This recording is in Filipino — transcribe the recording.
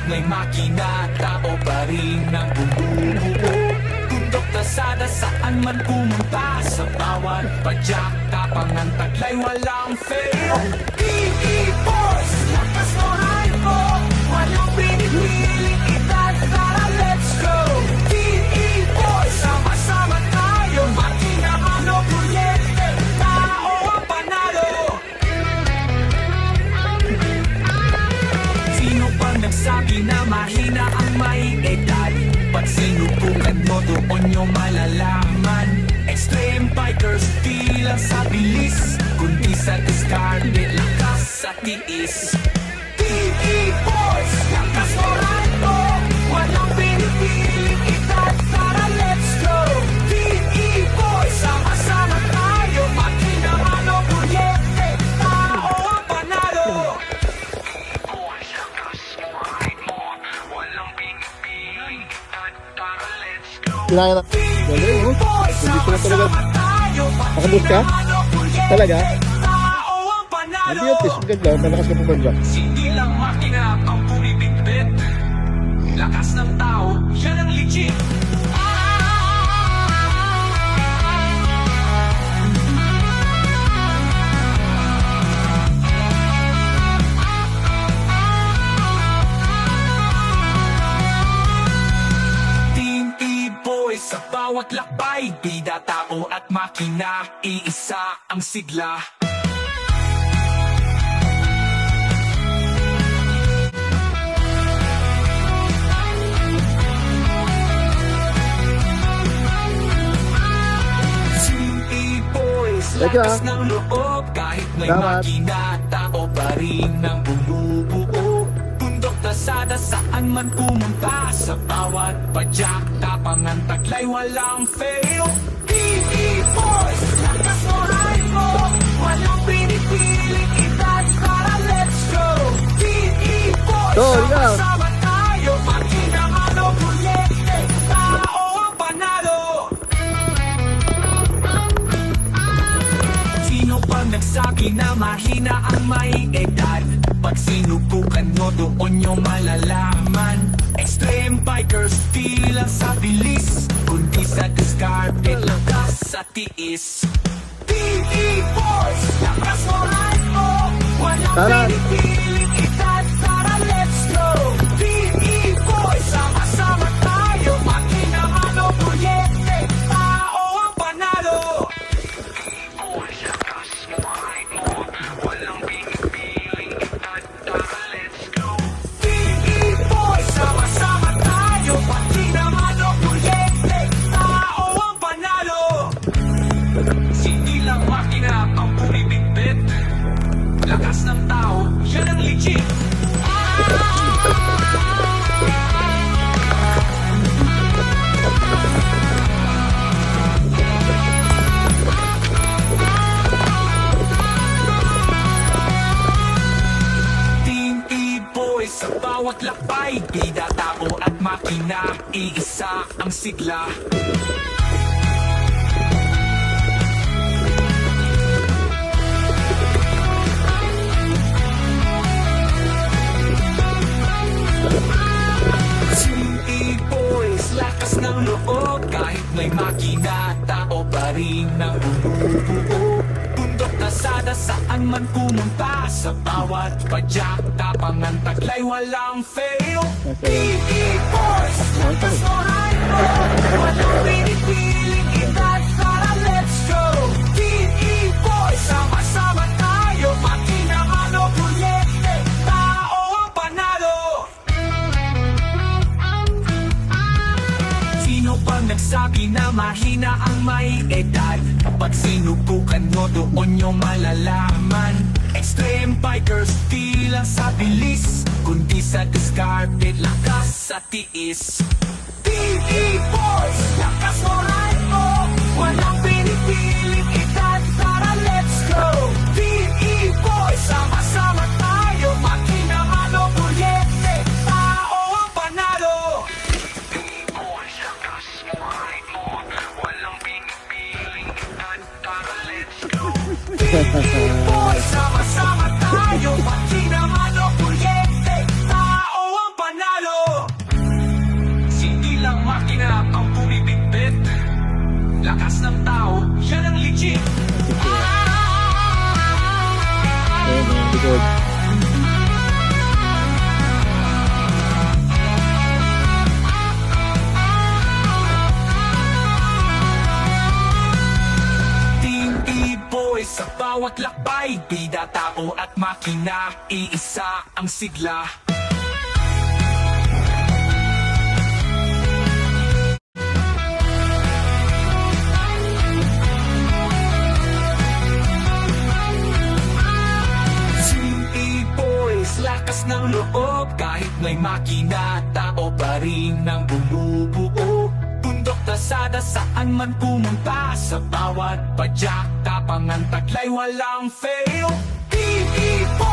may makina, tao pa rin ang bumubuo. Bundok tasada saan man pumunta, sa bawat padyak, tapangan taglay, walang fail. PE Boys, lakas moral mo, walang pinipiling edad, tara let's go. PE Boys, sama-sama tayo, makina ano kuryente, tao ang panalo. Sino pang nagsabi na mahina ang may edad? Pag sinubukan mo doon nyo malalaman. Extreme bikers, di lang sa bilis, kundi sa diskarte, lakas sa tiis. PE Boys, lakas moral mo, walang pinipiling edad, tara let's go. PE Boys, sama-sama tayo, makina ano kuryente, tao ang panalo. Boys, lakas moral mo, walang pinipiling edad, tara let's go. Kailangan na. Galing, oh. Hindi ko na talaga. Nakabus ka? Talaga? Hindi yun, tis. Ganda, malakas ka po ba dyan? Hindi lang makina ang pumipigpit, lakas ng tao, yan ang legit. Team E-Boys sa bawat lakbay, bida, tao at makina, iisa ang sigla. Teka. Lakas ng loob, kahit may Dapat. makina, tao pa rin ang bumubuo. Bundok tasada saan man pumunta, sa bawat padyak, tapangan taglay, walang fail. PE Boys, lakas moral mo, walang pinipiling edad, tara let's go. PE Boys, Oh, yeah. sama-sama tayo, makina ano kuryente, tao ang panalo. Sino pang nagsabi na mahina ang may edad? Pag sinubukan mo doon nyo malalaman. Extreme bikers, di lang sa bilis, kundi sa diskarte, lakas sa tiis. PE Boys, lakas moral mo, walang Tara. pinipiling edad, tara let's go. PE Boys, sama-sama tayo, makina ano kuryente, tao ang panalo. PE Boys, sama-sama tayo, makina ano kuryente, tao ang panalo. Hindi lang makina ang pumipigpit, lakas ng tao, yan ang legit. Team E-Boys sa bawat lakbay, bida, tao at makina, iisa ang sigla. Team E-Boys, lakas ng loob, kahit may makina, tao pa rin ang bumubuo. Bundok tasada saan man pumunta, sa bawat padyak, tapangan taglay, walang fail. PE Boys, lakas moral mo, walang pinipiling edad, tara let's go. PE Boys, sama-sama tayo, makina ano kuryente, tao ang panalo. Sino pang nagsabi na mahina ang may edad? Pag sinubukan mo doon nyo malalaman. Extreme bikers, di lang sa bilis, kundi sa diskarte, lakas sa tiis. PE Boys, lakas moral mo, walang pinipiling edad, tara let's go. PE Boys, sama-sama tayo, makina ano kuryente, tao ang panalo. Boy, sama-sama tayo, pati naman o kuryente, tao ang panalo. naglakbay, bida, tao at makina, iisa ang sigla. Lakas ng loob, kahit may makina, tao pa rin ang bumubuo. Bundok, tasada, saan man pumunta, sa bawat padyak, tapang ang taglay, walang fail. Team Ipo